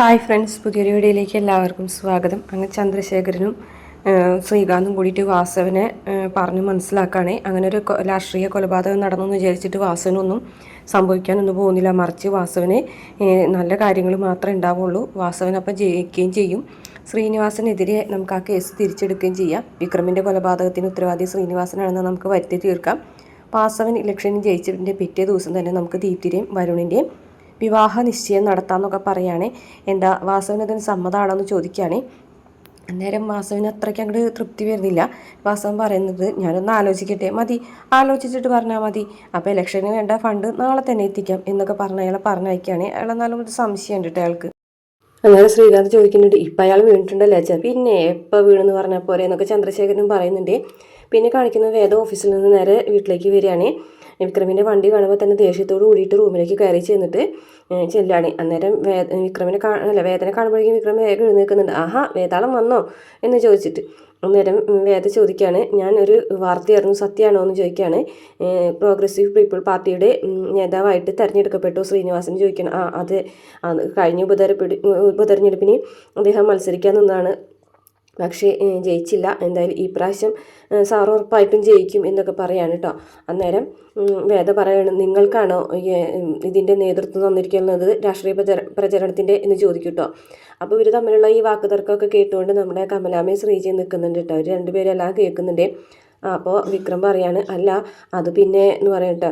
Hi friends, പുതിയൊരു വീഡിയോയിലേക്ക് എല്ലാവർക്കും സ്വാഗതം. അങ്ങനെ ചന്ദ്രശേഖരനും ശ്രീകാന്തും കൂടിയിട്ട് വാസവനെ പറഞ്ഞ് മനസ്സിലാക്കുകയാണ്. അങ്ങനെ ഒരു രാഷ്ട്രീയ കൊലപാതകം നടന്നെന്ന് വിചാരിച്ചിട്ട് വാസവനൊന്നും സംഭവിക്കാനൊന്നും പോകുന്നില്ല. മറിച്ച് വാസവന് നല്ല കാര്യങ്ങൾ മാത്രമേ ഉണ്ടാവുള്ളൂ. വാസവൻ അപ്പം ജയിക്കുകയും ചെയ്യും. ശ്രീനിവാസനെതിരെ നമുക്ക് ആ കേസ് തിരിച്ചെടുക്കുകയും ചെയ്യാം. വിക്രമിൻ്റെ കൊലപാതകത്തിന് ഉത്തരവാദി ശ്രീനിവാസനാണെന്ന് നമുക്ക് വരുത്തി തീർക്കാം. വാസവൻ ഇലക്ഷനിൽ ജയിച്ചതിൻ്റെ പിറ്റേ ദിവസം തന്നെ നമുക്ക് ദീപ്തിയുടെയും വരുണിൻ്റെയും വിവാഹ നിശ്ചയം നടത്താമെന്നൊക്കെ പറയുകയാണ്. എന്താ വാസവനതിന് സമ്മതമാണെന്ന് ചോദിക്കുകയാണ്. അന്നേരം വാസവന് അത്രയ്ക്ക് അങ്ങോട്ട് തൃപ്തി വരുന്നില്ല. വാസവൻ പറയുന്നത്, ഞാനൊന്ന് ആലോചിക്കട്ടെ, മതി, ആലോചിച്ചിട്ട് പറഞ്ഞാൽ മതി, അപ്പോൾ ഇലക്ഷന് വേണ്ട ഫണ്ട് നാളെ തന്നെ എത്തിക്കാം എന്നൊക്കെ പറഞ്ഞ് അയാളെ പറഞ്ഞയക്കുകയാണ്. അയാളെ എന്നാലും ഒരു സംശയം ഉണ്ട് അയാൾക്ക്. അങ്ങനെ ശ്രീകാന്ത് ചോദിക്കുന്നുണ്ട്, ഇപ്പം അയാൾ വീണിട്ടുണ്ടല്ലോ അച്ഛാ, പിന്നെ എപ്പോൾ വീണെന്ന് പറഞ്ഞാൽ പോരെ എന്നൊക്കെ ചന്ദ്രശേഖരനും പറയുന്നുണ്ട്. പിന്നെ കാണിക്കുന്നത് വേദ ഓഫീസിൽ നിന്ന് നേരെ വീട്ടിലേക്ക് വരികയാണ്. വിക്രമിൻ്റെ വണ്ടി കാണുമ്പോൾ തന്നെ ദേഷ്യത്തോട് കൂടിയിട്ട് റൂമിലേക്ക് കയറി ചെന്നിട്ട് ചെല്ലാണ്. അന്നേരം വേദന കാണുമ്പോഴേക്കും വിക്രം വേഗം എഴുന്നേൽക്കുന്നുണ്ട്. ആഹാ, വേതാളം വന്നോ എന്ന് ചോദിച്ചിട്ട്. അന്നേരം വേദ ചോദിക്കുകയാണ്, ഞാൻ ഒരു വാർത്തയായിരുന്നു, സത്യമാണോ എന്ന് ചോദിക്കുകയാണ്. പ്രോഗ്രസീവ് പീപ്പിൾ പാർട്ടിയുടെ നേതാവായിട്ട് തെരഞ്ഞെടുക്കപ്പെട്ടു ശ്രീനിവാസൻ ചോദിക്കണം. അത് കഴിഞ്ഞ ഉപതെരഞ്ഞെടുപ്പിന് അദ്ദേഹം മത്സരിക്കാൻ നിന്നാണ്, പക്ഷേ ജയിച്ചില്ല. എന്തായാലും ഈ പ്രാവശ്യം സാർ ഉറപ്പായിട്ടും ജയിക്കും എന്നൊക്കെ പറയാണ് കേട്ടോ. അന്നേരം വേദ പറയണം, നിങ്ങൾക്കാണോ ഇതിൻ്റെ നേതൃത്വം തന്നിരിക്കുന്നത് രാഷ്ട്രീയ പ്രചരണത്തിൻ്റെ എന്ന് ചോദിക്കും കേട്ടോ. അപ്പോൾ ഇവർ തമ്മിലുള്ള ഈ വാക്കുതർക്കമൊക്കെ കേട്ടുകൊണ്ട് നമ്മുടെ കമലാമ്മയും ശ്രീജയും നിൽക്കുന്നുണ്ട് കേട്ടോ. അവർ രണ്ടുപേരും എല്ലാം കേൾക്കുന്നുണ്ട്. അപ്പോൾ വിക്രം പറയാണ്, അല്ല അത് പിന്നെ എന്ന് പറയട്ടെ,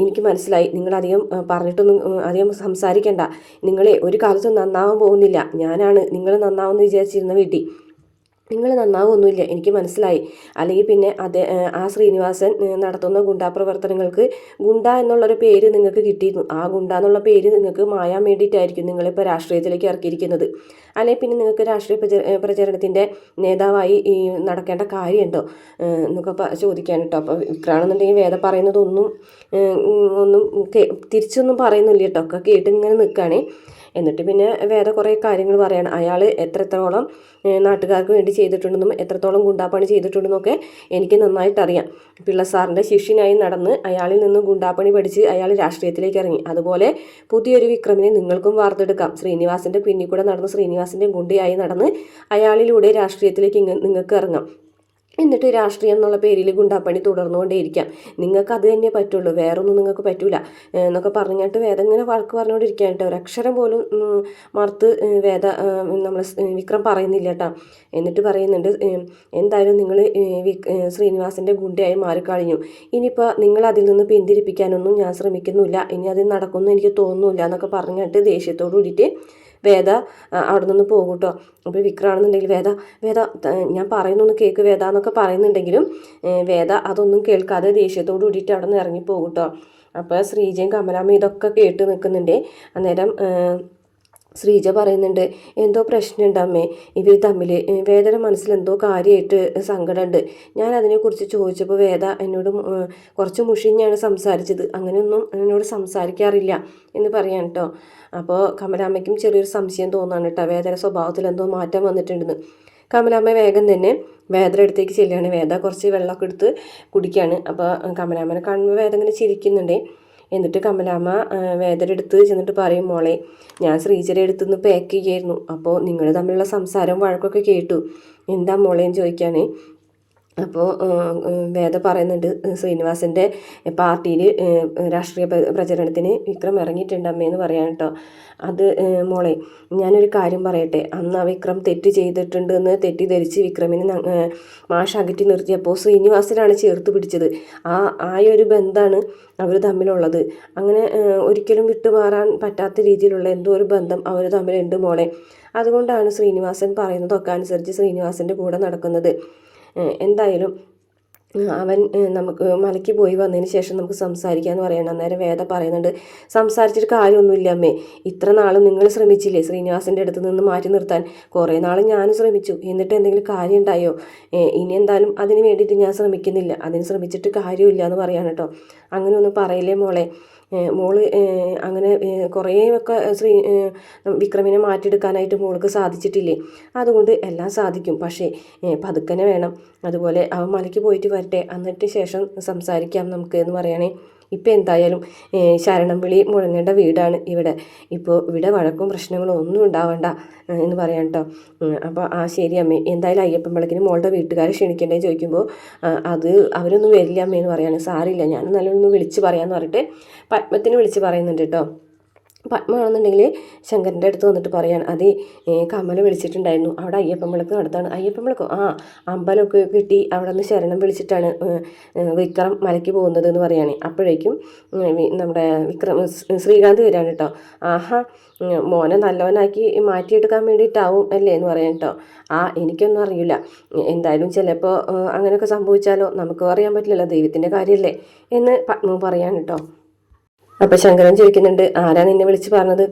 എനിക്ക് മനസ്സിലായി, നിങ്ങളധികം പറഞ്ഞിട്ടൊന്നും അധികം സംസാരിക്കണ്ട, നിങ്ങളെ ഒരു കാലത്തും നന്നാവാൻ പോകുന്നില്ല, ഞാനാണ് നിങ്ങൾ നന്നാവുമെന്ന് വിചാരിച്ചിരുന്ന വീട്ടിൽ നിങ്ങൾ നന്നാവൊന്നുമില്ല, എനിക്ക് മനസ്സിലായി. അല്ലെങ്കിൽ പിന്നെ ആ ശ്രീനിവാസൻ നടത്തുന്ന ഗുണ്ടാ പ്രവർത്തനങ്ങൾക്ക് ഗുണ്ട എന്നുള്ളൊരു പേര് നിങ്ങൾക്ക് കിട്ടിയിരുന്നു. ആ ഗുണ്ട എന്നുള്ള പേര് നിങ്ങൾക്ക് മായാൻ വേണ്ടിയിട്ടായിരിക്കും നിങ്ങളിപ്പോൾ രാഷ്ട്രീയത്തിലേക്ക് ഇറക്കിയിരിക്കുന്നത്. അല്ലെങ്കിൽ പിന്നെ നിങ്ങൾക്ക് രാഷ്ട്രീയ പ്രചരണത്തിൻ്റെ നേതാവായി നടക്കേണ്ട കാര്യമുണ്ടോ എന്നൊക്കെ ചോദിക്കാൻ കേട്ടോ. അപ്പോൾ വിക്രാണെന്നുണ്ടെങ്കിൽ വേദ പറയുന്നതൊന്നും തിരിച്ചൊന്നും പറയുന്നില്ല കേട്ടോ, ഒക്കെ കേട്ട് ഇങ്ങനെ നിൽക്കുകയാണ്. എന്നിട്ട് പിന്നെ വേറെ കുറേ കാര്യങ്ങൾ പറയണം. അയാൾ എത്രത്തോളം നാട്ടുകാർക്ക് വേണ്ടി ചെയ്തിട്ടുണ്ടെന്നും എത്രത്തോളം ഗുണ്ടാപ്പണി ചെയ്തിട്ടുണ്ടെന്നൊക്കെ എനിക്ക് നന്നായിട്ടറിയാം. പിള്ള സാറിൻ്റെ ശിഷ്യനായി നടന്ന് അയാളിൽ നിന്നും ഗുണ്ടാപ്പണി പഠിച്ച് അയാൾ രാഷ്ട്രീയത്തിലേക്ക് ഇറങ്ങി. അതുപോലെ പുതിയൊരു വിക്രമിനെ നിങ്ങൾക്കും വാർത്തെടുക്കാം. ശ്രീനിവാസിൻ്റെ പിന്നിൽ കൂടെ നടന്ന് ശ്രീനിവാസിൻ്റെ ഗുണ്ടയായി നടന്ന് അയാളിലൂടെ രാഷ്ട്രീയത്തിലേക്ക് നിങ്ങൾക്ക് ഇറങ്ങാം. എന്നിട്ട് രാഷ്ട്രീയം എന്നുള്ള പേരിൽ ഗുണ്ടാപ്പണി തുടർന്നുകൊണ്ടേയിരിക്കാം. നിങ്ങൾക്ക് അത് തന്നെ പറ്റുള്ളൂ, വേറൊന്നും നിങ്ങൾക്ക് പറ്റൂല എന്നൊക്കെ പറഞ്ഞിട്ട് വേദ ഇങ്ങനെ വഴക്ക് പറഞ്ഞുകൊണ്ടിരിക്കുകയാണ് കേട്ടോ. ഒരക്ഷരം പോലും മറുത്ത് നമ്മൾ വിക്രം പറയുന്നില്ല കേട്ടോ. എന്നിട്ട് പറയുന്നുണ്ട്, എന്തായാലും നിങ്ങൾ ശ്രീനിവാസിൻ്റെ ഗുണ്ടയായി മാറിക്കഴിഞ്ഞു, ഇനിയിപ്പോൾ നിങ്ങൾ അതിൽ നിന്ന് പിന്തിരിപ്പിക്കാനൊന്നും ഞാൻ ശ്രമിക്കുന്നില്ല, ഇനി അത് നടക്കുമെന്ന് എനിക്ക് തോന്നുന്നില്ല എന്നൊക്കെ പറഞ്ഞിട്ട് ദേഷ്യത്തോടു കൂടിയിട്ട് വേദ അവിടെ നിന്ന് പോകും കേട്ടോ. അപ്പോൾ വിക്രമാണെന്നുണ്ടെങ്കിൽ വേദ ഞാൻ പറയുന്നൊന്ന് കേൾക്ക് വേദ എന്നൊക്കെ പറയുന്നുണ്ടെങ്കിലും വേദ അതൊന്നും കേൾക്കാതെ ദേഷ്യത്തോട് കൂടിയിട്ട് അവിടെ നിന്ന് ഇറങ്ങിപ്പോകും കേട്ടോ. അപ്പോൾ ശ്രീജയും കമലാമ്മയും ഇതൊക്കെ കേട്ട് നിൽക്കുന്നുണ്ട്. അന്നേരം ശ്രീജ പറയുന്നുണ്ട്, എന്തോ പ്രശ്നമുണ്ട് അമ്മേ ഇവർ തമ്മിൽ, വേദയുടെ മനസ്സിൽ എന്തോ കാര്യമായിട്ട് സങ്കടമുണ്ട്. ഞാൻ അതിനെക്കുറിച്ച് ചോദിച്ചപ്പോൾ വേദ എന്നോട് കുറച്ച് മുഷിഞ്ഞാണ് സംസാരിച്ചത്, അങ്ങനെയൊന്നും എന്നോട് സംസാരിക്കാറില്ല എന്ന് പറയാൻ കേട്ടോ. അപ്പോൾ കമലാമ്മയ്ക്കും ചെറിയൊരു സംശയം തോന്നാണ് കേട്ടോ, വേദയുടെ സ്വഭാവത്തിൽ എന്തോ മാറ്റം വന്നിട്ടുണ്ടെന്ന്. കമലാമ്മ വേഗം തന്നെ വേദയുടെ അടുത്തേക്ക് ചെല്ലുകയാണ്. വേദ കുറച്ച് വെള്ളമൊക്കെ എടുത്ത് കുടിക്കുകയാണ്. അപ്പോൾ കമലാമ്മനെ കാണുമ്പോൾ വേദ ഇങ്ങനെ ചിരിക്കുന്നുണ്ട്. എന്നിട്ട് കമലാമ്മ വേദയുടെ അടുത്ത് ചെന്നിട്ട് പറയും, മോളെ ഞാൻ ശ്രീജയുടെ അടുത്തുനിന്ന് പാക്ക് ചെയ്യായിരുന്നു, അപ്പോൾ നിങ്ങൾ തമ്മിലുള്ള സംസാരവും വഴക്കൊക്കെ കേട്ടു, എന്താ മോളേന്ന് ചോദിക്കുകയാണ്. അപ്പോൾ വേദ പറയുന്നുണ്ട്, ശ്രീനിവാസൻ്റെ പാർട്ടിയിൽ രാഷ്ട്രീയ പ്രചരണത്തിന് വിക്രം ഇറങ്ങിയിട്ടുണ്ട് അമ്മയെന്ന് പറയാൻ കേട്ടോ. അത് മോളെ ഞാനൊരു കാര്യം പറയട്ടെ, അന്ന് ആ വിക്രം തെറ്റ് ചെയ്തിട്ടുണ്ട് എന്ന് തെറ്റിദ്ധരിച്ച് വിക്രമിനെ മാഷ് അകറ്റി നിർത്തിയപ്പോൾ ശ്രീനിവാസനാണ് ചേർത്ത് പിടിച്ചത്. ആ ഒരു ബന്ധമാണ് അവർ തമ്മിലുള്ളത്. അങ്ങനെ ഒരിക്കലും വിട്ടുമാറാൻ പറ്റാത്ത രീതിയിലുള്ള എന്തോ ഒരു ബന്ധം അവർ തമ്മിലുണ്ട് മോളെ. അതുകൊണ്ടാണ് ശ്രീനിവാസൻ പറയുന്നതൊക്കെ അനുസരിച്ച് ശ്രീനിവാസൻ്റെ കൂടെ നടക്കുന്നത്. എന്തായാലും അവൻ നമുക്ക് മലയ്ക്ക് പോയി വന്നതിന് ശേഷം നമുക്ക് സംസാരിക്കാമെന്ന് പറയണം. അന്നേരം വേദ പറയുന്നുണ്ട്, സംസാരിച്ചിട്ട് കാര്യമൊന്നുമില്ല അമ്മേ, ഇത്ര നാളും നിങ്ങൾ ശ്രമിച്ചില്ലേ ശ്രീനിവാസൻ്റെ അടുത്ത് നിന്ന് മാറ്റി നിർത്താൻ, കുറേ നാൾ ഞാനും ശ്രമിച്ചു, എന്നിട്ട് എന്തെങ്കിലും കാര്യം ഉണ്ടായോ? ഇനി എന്തായാലും അതിന് വേണ്ടിയിട്ട് ഞാൻ ശ്രമിക്കുന്നില്ല, അതിന് ശ്രമിച്ചിട്ട് കാര്യമില്ല എന്ന് പറയാണ് കേട്ടോ. അങ്ങനെ ഒന്നും പറയില്ലേ മോളെ, മോള് അങ്ങനെ കുറേയൊക്കെ വിക്രമിനെ മാറ്റിയെടുക്കാനായിട്ട് മോൾക്ക് സാധിച്ചിട്ടില്ലേ, അതുകൊണ്ട് എല്ലാം സാധിക്കും, പക്ഷേ പതുക്കനെ വേണം. അതുപോലെ അവൻ മലയ്ക്ക് പോയിട്ട് വരട്ടെ, എന്നിട്ട് ശേഷം സംസാരിക്കാം നമുക്ക് എന്ന് പറയുകയാണെ. ഇപ്പം എന്തായാലും ശരണം വിളി മുഴങ്ങേണ്ട വീടാണ് ഇവിടെ. ഇപ്പോൾ ഇവിടെ വഴക്കും പ്രശ്നങ്ങളും ഒന്നും ഉണ്ടാവണ്ട എന്ന് പറയാം കേട്ടോ. അപ്പോൾ ആ ശരി അമ്മേ, എന്തായാലും അയ്യപ്പൻ വിളക്കിന് മോളുടെ വീട്ടുകാരെ ക്ഷണിക്കണ്ടേ ചോദിക്കുമ്പോൾ അത് അവരൊന്നും വരില്ല അമ്മയെന്ന് പറയാണ്. സാരില്ല, ഞാൻ നല്ലൊന്ന് വിളിച്ച് പറയാമെന്ന് പറഞ്ഞിട്ട് പത്മത്തിന് വിളിച്ച് പറയുന്നുണ്ട് കേട്ടോ. പത്മമാണെന്നുണ്ടെങ്കിൽ ശങ്കരൻ്റെ അടുത്ത് വന്നിട്ട് പറയാണ്, അതേ കമല വിളിച്ചിട്ടുണ്ടായിരുന്നു, അവിടെ അയ്യപ്പൻ വിളക്ക് നടത്താണ്. അയ്യപ്പൻ വിളക്കോ? അമ്പലമൊക്കെ കിട്ടി അവിടെ നിന്ന് ശരണം വിളിച്ചിട്ടാണ് വിക്രം മലയ്ക്ക് പോകുന്നത് എന്ന് പറയുകയാണ്. അപ്പോഴേക്കും നമ്മുടെ ശ്രീകാന്ത് വരികയാണ് കേട്ടോ. ആഹാ, മോനെ നല്ലവനാക്കി മാറ്റിയെടുക്കാൻ വേണ്ടിയിട്ടാവും അല്ലേ എന്ന് പറയാൻ കേട്ടോ. എനിക്കൊന്നും അറിയില്ല, എന്തായാലും ചിലപ്പോൾ അങ്ങനെയൊക്കെ സംഭവിച്ചാലോ, നമുക്കും അറിയാൻ പറ്റില്ലല്ലോ, ദൈവത്തിൻ്റെ കാര്യമല്ലേ എന്ന് പത്മ പറയാൻ കേട്ടോ. അപ്പോൾ ശങ്കരൻ ചോദിക്കുന്നുണ്ട്, ആരാ നിന്നെ വിളിച്ച് പറഞ്ഞത്?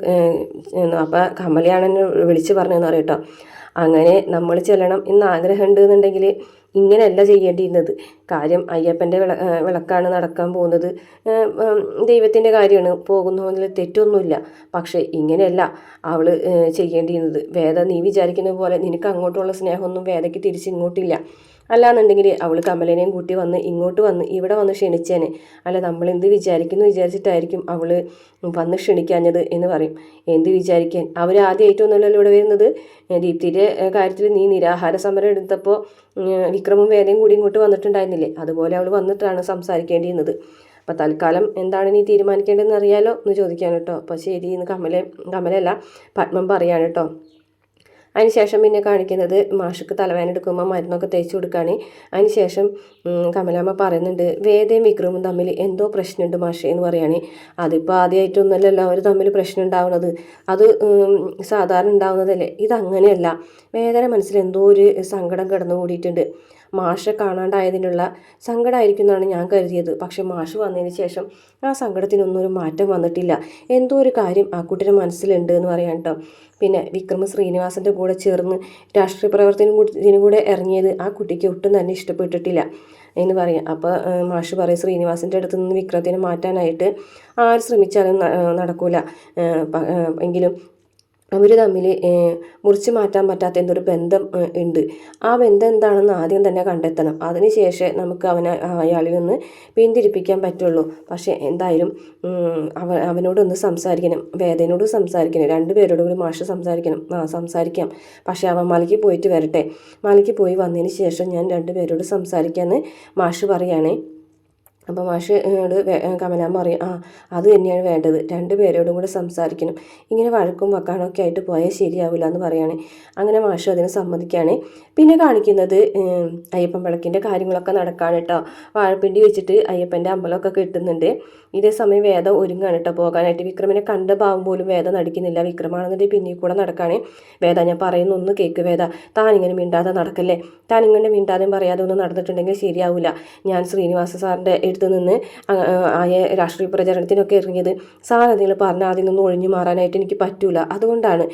അപ്പോൾ കമലയാണ് എന്നെ വിളിച്ച് പറഞ്ഞതെന്ന് പറയട്ടോ. അങ്ങനെ നമ്മൾ ചെല്ലണം എന്ന് ആഗ്രഹമുണ്ട് എന്നുണ്ടെങ്കിൽ ഇങ്ങനെയല്ല ചെയ്യേണ്ടിയിരുന്നത്. കാര്യം അയ്യപ്പൻ്റെ വിളക്കാണ് നടക്കാൻ പോകുന്നത്, ദൈവത്തിൻ്റെ കാര്യമാണ്, പോകുന്നതിൽ തെറ്റൊന്നുമില്ല. പക്ഷേ ഇങ്ങനെയല്ല അവൾ ചെയ്യേണ്ടിയിരുന്നത്. വേദ നീ വിചാരിക്കുന്ന പോലെ നിനക്ക് അങ്ങോട്ടുള്ള സ്നേഹമൊന്നും വേദയ്ക്ക് തിരിച്ചിങ്ങോട്ടില്ല. അല്ലാന്നുണ്ടെങ്കിൽ അവൾ കമലേനെയും കൂട്ടി ഇങ്ങോട്ട് വന്ന് ഇവിടെ വന്ന് ക്ഷണിച്ചേനെ. അല്ല, നമ്മൾ എന്ത് വിചാരിച്ചിട്ടായിരിക്കും അവൾ വന്ന് ക്ഷണിക്കാഞ്ഞത് എന്ന് പറയും. എന്ത് വിചാരിക്കാൻ, അവർ ആദ്യമായിട്ടൊന്നുമല്ലല്ലോ ഇവിടെ വരുന്നത്. ദീപ്തിയുടെ കാര്യത്തിൽ നീ നിരാഹാര സമരം എടുത്തപ്പോൾ വിക്രമും വേദയും കൂടി ഇങ്ങോട്ട് വന്നിട്ടുണ്ടായിരുന്നില്ലേ, അതുപോലെ അവൾ വന്നിട്ടാണ് സംസാരിക്കേണ്ടിയിരുന്നത്. അപ്പോൾ തൽക്കാലം എന്താണ് നീ തീരുമാനിക്കേണ്ടതെന്ന് അറിയാലോ എന്ന് ചോദിക്കാൻ കേട്ടോ. അപ്പോൾ ശരി എന്ന് കമലയല്ല പത്മം പറയാണ് കേട്ടോ. അതിനുശേഷം പിന്നെ കാണിക്കുന്നത് മാഷക്ക് തലവേദന എടുക്കുമ്പോൾ മരുന്നൊക്കെ തേച്ച് കൊടുക്കുകയാണ്. അതിനുശേഷം കമലാമ്മ പറയുന്നുണ്ട്, വേദയും വിക്രമും തമ്മിൽ എന്തോ പ്രശ്നമുണ്ട് മാഷേ എന്ന് പറയുകയാണ്. അതിപ്പോൾ ആദ്യമായിട്ടൊന്നുമല്ലല്ലോ അവർ തമ്മിൽ പ്രശ്നം ഉണ്ടാവുന്നത്, അത് സാധാരണ ഉണ്ടാവുന്നതല്ലേ. ഇതങ്ങനെയല്ല, വേദന മനസ്സിൽ എന്തോ ഒരു സങ്കടം കിടന്നു കൂടിയിട്ടുണ്ട്. മാഷെ കാണാണ്ടായതിനുള്ള സങ്കടമായിരിക്കും എന്നാണ് ഞാൻ കരുതിയത്. പക്ഷെ മാഷ് വന്നതിന് ശേഷം ആ സങ്കടത്തിനൊന്നും ഒരു മാറ്റം വന്നിട്ടില്ല. എന്തോ ഒരു കാര്യം ആ കുട്ടിയുടെ മനസ്സിലുണ്ട് എന്ന് പറയാം കേട്ടോ. പിന്നെ വിക്രമ ശ്രീനിവാസൻ്റെ കൂടെ ചേർന്ന് രാഷ്ട്രീയ പ്രവർത്തനത്തിന് കൂടെ ഇറങ്ങിയത് ആ കുട്ടിക്ക് ഒട്ടും തന്നെ ഇഷ്ടപ്പെട്ടിട്ടില്ല എന്ന് പറയാം. അപ്പോൾ മാഷ് പറയും, ശ്രീനിവാസൻ്റെ അടുത്ത് നിന്ന് വിക്രത്തിനെ മാറ്റാനായിട്ട് ആര് ശ്രമിച്ചാലും നടക്കൂല, എങ്കിലും അവർ തമ്മിൽ മുറിച്ച് മാറ്റാൻ പറ്റാത്ത എന്തൊരു ബന്ധം ഉണ്ട്. ആ ബന്ധം എന്താണെന്ന് ആദ്യം തന്നെ കണ്ടെത്തണം. അതിനുശേഷം നമുക്ക് അയാളിൽ നിന്ന് പിന്തിരിപ്പിക്കാൻ പറ്റുള്ളൂ. പക്ഷേ എന്തായാലും അവനോടൊന്ന് സംസാരിക്കണം, വേദനയോട് സംസാരിക്കണം, രണ്ടുപേരോടും കൂടി മാഷ് സംസാരിക്കാം. പക്ഷേ അവൻ മലയ്ക്ക് പോയിട്ട് വരട്ടെ, മലയ്ക്ക് പോയി വന്നതിന് ശേഷം ഞാൻ രണ്ടുപേരോട് സംസാരിക്കാമെന്ന് മാഷ് പറയുകയാണേ. അപ്പോൾ മാഷോട് കമലാമ്മ പറയും, അത് തന്നെയാണ് വേണ്ടത്, രണ്ടുപേരോടും കൂടെ സംസാരിക്കണം, ഇങ്ങനെ വഴക്കും വക്കാണൊക്കെ ആയിട്ട് പോയാൽ ശരിയാവില്ല എന്ന് പറയുകയാണ്. അങ്ങനെ മാഷ് അതിന് സമ്മതിക്കുകയാണ്. പിന്നെ കാണിക്കുന്നത് അയ്യപ്പൻ വിളക്കിൻ്റെ കാര്യങ്ങളൊക്കെ നടക്കാണ് കേട്ടോ. വാഴപ്പിണ്ടി വെച്ചിട്ട് അയ്യപ്പൻ്റെ അമ്പലമൊക്കെ കിട്ടുന്നുണ്ട്. ഇതേ സമയം വേദ ഒരുങ്ങാണ് കേട്ടോ പോകാനായിട്ട്. വിക്രമിനെ കണ്ട ഭാവം പോലും വേദ നടിക്കുന്നില്ല. വിക്രമാണെന്നുണ്ടെങ്കിൽ പിന്നിൽ കൂടെ നടക്കുകയാണ്. വേദ, ഞാൻ പറയുന്ന ഒന്ന് കേൾക്ക് വേദ, താനിങ്ങനെ മിണ്ടാതെ നടക്കല്ലേ, താനിങ്ങനെ മിണ്ടാതെയും പറയാതെ ഒന്നും നടന്നിട്ടുണ്ടെങ്കിൽ ശരിയാവില്ല. ഞാൻ ശ്രീനിവാസ സാറിൻ്റെ അടുത്ത് നിന്ന് രാഷ്ട്രീയ പ്രചരണത്തിനൊക്കെ ഇറങ്ങിയത്, സാർ എന്തെങ്കിലും പറഞ്ഞാൽ അതിൽ നിന്ന് ഒഴിഞ്ഞു മാറാനായിട്ട് എനിക്ക് പറ്റൂല. അതുകൊണ്ടാണ്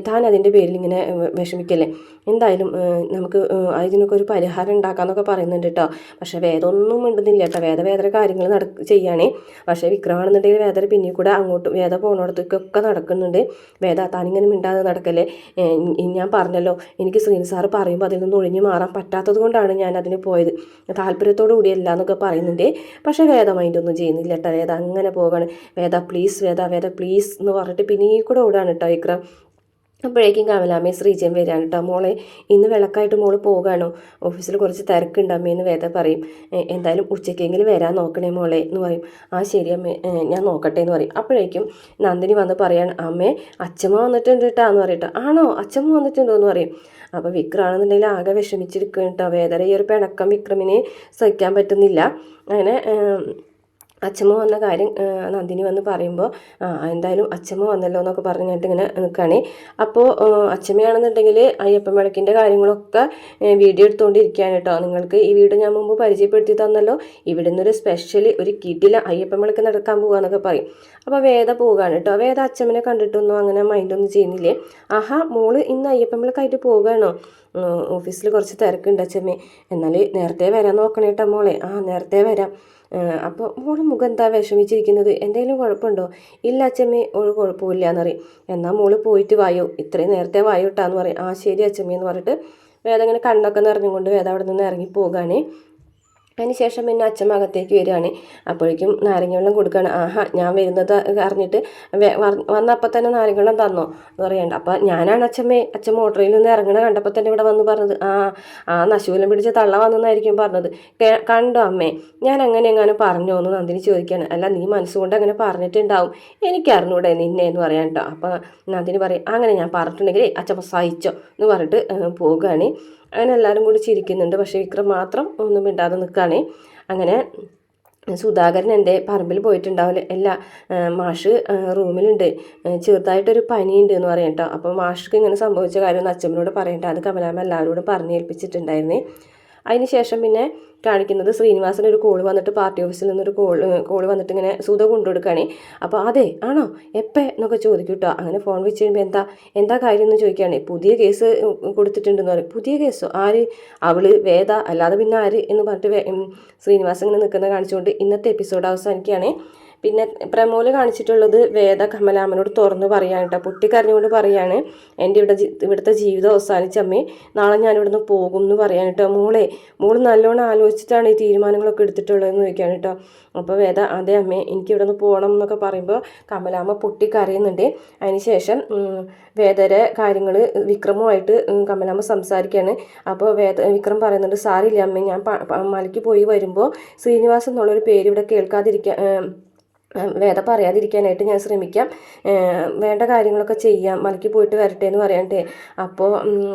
താൻ അതിൻ്റെ പേരിൽ ഇങ്ങനെ വിഷമിക്കല്ലേ. എന്തായാലും നമുക്ക് അതിനൊക്കെ ഒരു പരിഹാരം ഉണ്ടാക്കാമെന്നൊക്കെ പറയുന്നുണ്ട് കേട്ടോ. പക്ഷേ വേദ ഒന്നും മിണ്ടുന്നില്ല കേട്ടോ. വേദ കാര്യങ്ങൾ ചെയ്യുകയാണേ. പക്ഷേ വിക്രമാണെന്നുണ്ടെങ്കിൽ വേദന പിന്നീട് കൂടെ അങ്ങോട്ടും വേദ പോകണോടത്തേക്കൊക്കെ നടക്കുന്നുണ്ട്. വേദ, താനിങ്ങനെ മിണ്ടാതെ നടക്കല്ലേ, ഞാൻ പറഞ്ഞല്ലോ എനിക്ക് ശ്രീനി സാറ് പറയുമ്പോൾ അതിൽ നിന്ന് ഒഴിഞ്ഞു മാറാൻ പറ്റാത്തത് കൊണ്ടാണ് ഞാൻ അതിന് പോയത്, താല്പര്യത്തോടു കൂടിയല്ല എന്നൊക്കെ പറയുന്നുണ്ട്. പക്ഷേ വേദ മൈൻഡൊന്നും ചെയ്യുന്നില്ല കേട്ടോ. വേദ അങ്ങനെ പോകാണ്. വേദ പ്ലീസ്, വേദ പ്ലീസ് എന്ന് പറഞ്ഞിട്ട് പിന്നീട് കൂടെ ഓടാണ് കേട്ടോ വിക്രം. അപ്പോഴേക്കും കമലാമ്മയും ശ്രീജയും വരികയാണ് കേട്ടോ. മോളെ, ഇന്ന് വിളക്കായിട്ട് മോള് പോകാണോ? ഓഫീസിൽ കുറച്ച് തിരക്കുണ്ട് അമ്മയെന്ന് വേദ പറയും. എന്തായാലും ഉച്ചയ്ക്കെങ്കിലും വരാൻ നോക്കണേ മോളെ എന്ന് പറയും. ശരി അമ്മേ, ഞാൻ നോക്കട്ടെ എന്ന് പറയും. അപ്പോഴേക്കും നന്ദിനി വന്ന് പറയാണ്, അമ്മേ അച്ഛമ്മ വന്നിട്ടുണ്ട് കേട്ടോ എന്ന് പറയട്ടോ. ആണോ, അച്ഛമ്മ വന്നിട്ടുണ്ടോ എന്ന് പറയും. അപ്പോൾ വിക്രമാണെന്നുണ്ടെങ്കിൽ ആകെ വിഷമിച്ചിരിക്കും കേട്ടോ. വേദന ഈ ഒരു പിണക്കം വിക്രമിന് സഹിക്കാൻ പറ്റുന്നില്ല. അങ്ങനെ അച്ഛമ്മ വന്ന കാര്യം നന്ദിനി വന്ന് പറയുമ്പോൾ എന്തായാലും അച്ഛമ്മ വന്നല്ലോ എന്നൊക്കെ പറഞ്ഞിട്ട് ഇങ്ങനെ നിൽക്കുകയാണ്. അപ്പോൾ അച്ഛമ്മയാണെന്നുണ്ടെങ്കിൽ അയ്യപ്പൻ വിളക്കിൻ്റെ കാര്യങ്ങളൊക്കെ വീഡിയോ എടുത്തുകൊണ്ടിരിക്കുകയാണ് കേട്ടോ. നിങ്ങൾക്ക് ഈ വീഡിയോ ഞാൻ മുമ്പ് പരിചയപ്പെടുത്തി തന്നല്ലോ. ഇവിടെ നിന്നൊരു സ്പെഷ്യൽ ഒരു കിടില അയ്യപ്പൻ വിളക്ക് നടക്കാൻ പോകുകയെന്നൊക്കെ പറയും. അപ്പോൾ വേദ പോവുകയാണ് കേട്ടോ. വേദ അച്ഛമ്മനെ കണ്ടിട്ടൊന്നും അങ്ങനെ മൈൻഡൊന്നും ചെയ്യുന്നില്ലേ. മോള് ഇന്ന് അയ്യപ്പൻ വിളക്കായിട്ട് പോവുകയാണോ? ഓഫീസിൽ കുറച്ച് തിരക്കുണ്ട് അച്ഛമ്മേ, എന്നാൽ നേരത്തെ വരാൻ നോക്കണേ കേട്ടോ മോളെ. നേരത്തെ വരാം. അപ്പോൾ മോളെ മുഖം എന്താ വിഷമിച്ചിരിക്കുന്നത്, എന്തെങ്കിലും കുഴപ്പമുണ്ടോ? ഇല്ല അച്ഛമ്മേ, ഒരു കുഴപ്പമില്ല എന്നറിയും. എന്നാൽ മോള് പോയിട്ട് വായോ, ഇത്രയും നേരത്തെ വായോ ഇട്ടാന്ന് പറയും. ശരി അച്ഛമ്മേ എന്ന് പറഞ്ഞിട്ട് വേദ ഇങ്ങനെ കണ്ണൊക്കെ നിറഞ്ഞുകൊണ്ട് വേദ അവിടെ നിന്ന് ഇറങ്ങി പോവുകയാണ്. അതിന് ശേഷം പിന്നെ അച്ഛൻ അകത്തേക്ക് വരികയാണ്. അപ്പോഴേക്കും നാരങ്ങ വെള്ളം കൊടുക്കുകയാണ്. ആഹാ, ഞാൻ വരുന്നത് അറിഞ്ഞിട്ട് വന്നപ്പോൾ തന്നെ നാരങ്ങ വെള്ളം തന്നോ എന്ന് പറയണ്ട. അപ്പം ഞാനാണ് അച്ഛൻ മോട്ടറിൽ നിന്ന് ഇറങ്ങണ കണ്ടപ്പോൾ തന്നെ ഇവിടെ വന്ന് പറഞ്ഞത്. ആ നശൂലം പിടിച്ച തള്ള വന്നെന്നായിരിക്കും പറഞ്ഞത്. കണ്ടോ അമ്മേ, ഞാൻ അങ്ങനെ എങ്ങാനും പറഞ്ഞോ എന്ന് നന്ദിനി ചോദിക്കുകയാണ്. അല്ല, നീ മനസ്സുകൊണ്ട് അങ്ങനെ പറഞ്ഞിട്ടുണ്ടാവും, എനിക്കറിഞ്ഞൂടെ നിന്നെ എന്ന് പറയാൻ കേട്ടോ. അപ്പം നന്ദിനി പറയും, അങ്ങനെ ഞാൻ പറഞ്ഞിട്ടുണ്ടെങ്കിൽ അച്ഛൻ സഹിച്ചോ എന്ന് പറഞ്ഞിട്ട് പോകുകയാണ്. അങ്ങനെ എല്ലാവരും കൂടി ചിരിക്കുന്നുണ്ട്. പക്ഷേ വിക്രം മാത്രം ഒന്നും മിണ്ടാതെ നിൽക്കുകയാണ്. അങ്ങനെ സുധാകരൻ എൻ്റെ പറമ്പിൽ പോയിട്ടുണ്ടാവില്ല, അല്ല മാഷ് റൂമിലുണ്ട്, ചെറുതായിട്ടൊരു പനിയുണ്ട് എന്ന് പറയാം കേട്ടോ. അപ്പോൾ മാഷ്ക്ക് ഇങ്ങനെ സംഭവിച്ച കാര്യം ഒന്ന് അച്ഛമ്മനോട് പറയട്ടെ, അത് കമലാമ്മ എല്ലാവരോടും പറഞ്ഞേൽപ്പിച്ചിട്ടുണ്ടായിരുന്നേ. അതിന് ശേഷം പിന്നെ കാണിക്കുന്നത് ശ്രീനിവാസന് ഒരു കോള് വന്നിട്ട് പാർട്ടി ഓഫീസിൽ നിന്നൊരു കോള് വന്നിട്ട് ഇങ്ങനെ സുധ കൊണ്ടുകൊടുക്കുകയാണ്. അപ്പോൾ അതെ ആണോ എന്നൊക്കെ ചോദിക്കും കേട്ടോ. അങ്ങനെ ഫോൺ വെച്ച് കഴിയുമ്പോൾ എന്താ കാര്യം എന്ന് ചോദിക്കുകയാണ്. പുതിയ കേസ് കൊടുത്തിട്ടുണ്ടെന്ന് പറയും. പുതിയ കേസോ? ആര്? അവള് വേദ, അല്ലാതെ പിന്നെ ആര് എന്ന് പറഞ്ഞിട്ട് ശ്രീനിവാസൻ ഇങ്ങനെ നിൽക്കുന്ന കാണിച്ചുകൊണ്ട് ഇന്നത്തെ എപ്പിസോഡ് അവസാനിക്കുകയാണ്. പിന്നെ പ്രമോല് കാണിച്ചിട്ടുള്ളത് വേദ കമലാമ്മനോട് തുറന്ന് പറയാണ് കേട്ടോ. പൊട്ടിക്കരഞ്ഞുകൊണ്ട് പറയാണ്, എൻ്റെ ഇവിടുത്തെ ജീവിതം അവസാനിച്ചമ്മേ, നാളെ ഞാൻ ഇവിടുന്ന് പോകും എന്ന് പറയാൻ കേട്ടോ. മോള് നല്ലോണം ആലോചിച്ചിട്ടാണ് ഈ തീരുമാനങ്ങളൊക്കെ എടുത്തിട്ടുള്ളതെന്ന് ചോദിക്കുകയാണ് കേട്ടോ. അപ്പോൾ വേദ അതെ അമ്മേ, എനിക്ക് ഇവിടെ നിന്ന് പോകണം എന്നൊക്കെ പറയുമ്പോൾ കമലാമ്മ പൊട്ടിക്കരയുന്നുണ്ട്. അതിനുശേഷം വേദരെ കാര്യങ്ങൾ വിക്രമുമായിട്ട് കമലാമ്മ സംസാരിക്കുകയാണ്. അപ്പോൾ വിക്രം പറയുന്നുണ്ട്, സാരില്ല അമ്മേ, ഞാൻ മലയ്ക്ക് പോയി വരുമ്പോൾ ശ്രീനിവാസൻ എന്നുള്ളൊരു പേര് ഇവിടെ കേൾക്കാതിരിക്കാൻ വേദ പറയാതിരിക്കാനായിട്ട് ഞാൻ ശ്രമിക്കാം, വേണ്ട കാര്യങ്ങളൊക്കെ ചെയ്യാം, മലയ്ക്ക് പോയിട്ട് വരട്ടെ എന്ന് പറയാണ്ടേ. അപ്പോൾ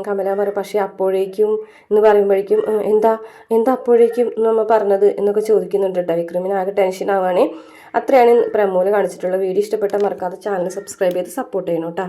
കമല പറയും, പക്ഷേ അപ്പോഴേക്കും എന്ന് പറയുമ്പോഴേക്കും എന്താ അപ്പോഴേക്കും നമ്മൾ പറഞ്ഞത് എന്നൊക്കെ ചോദിക്കുന്നുണ്ട് കേട്ടോ. വിക്രമിന് ആകെ ടെൻഷൻ ആവുകയാണ്. അത്രയാണ് പ്രമോല് കാണിച്ചിട്ടുള്ള വീഡിയോ. ഇഷ്ടപ്പെട്ട മറക്കാതെ ചാനൽ സബ്സ്ക്രൈബ് ചെയ്ത് സപ്പോർട്ട് ചെയ്യണം കേട്ടോ.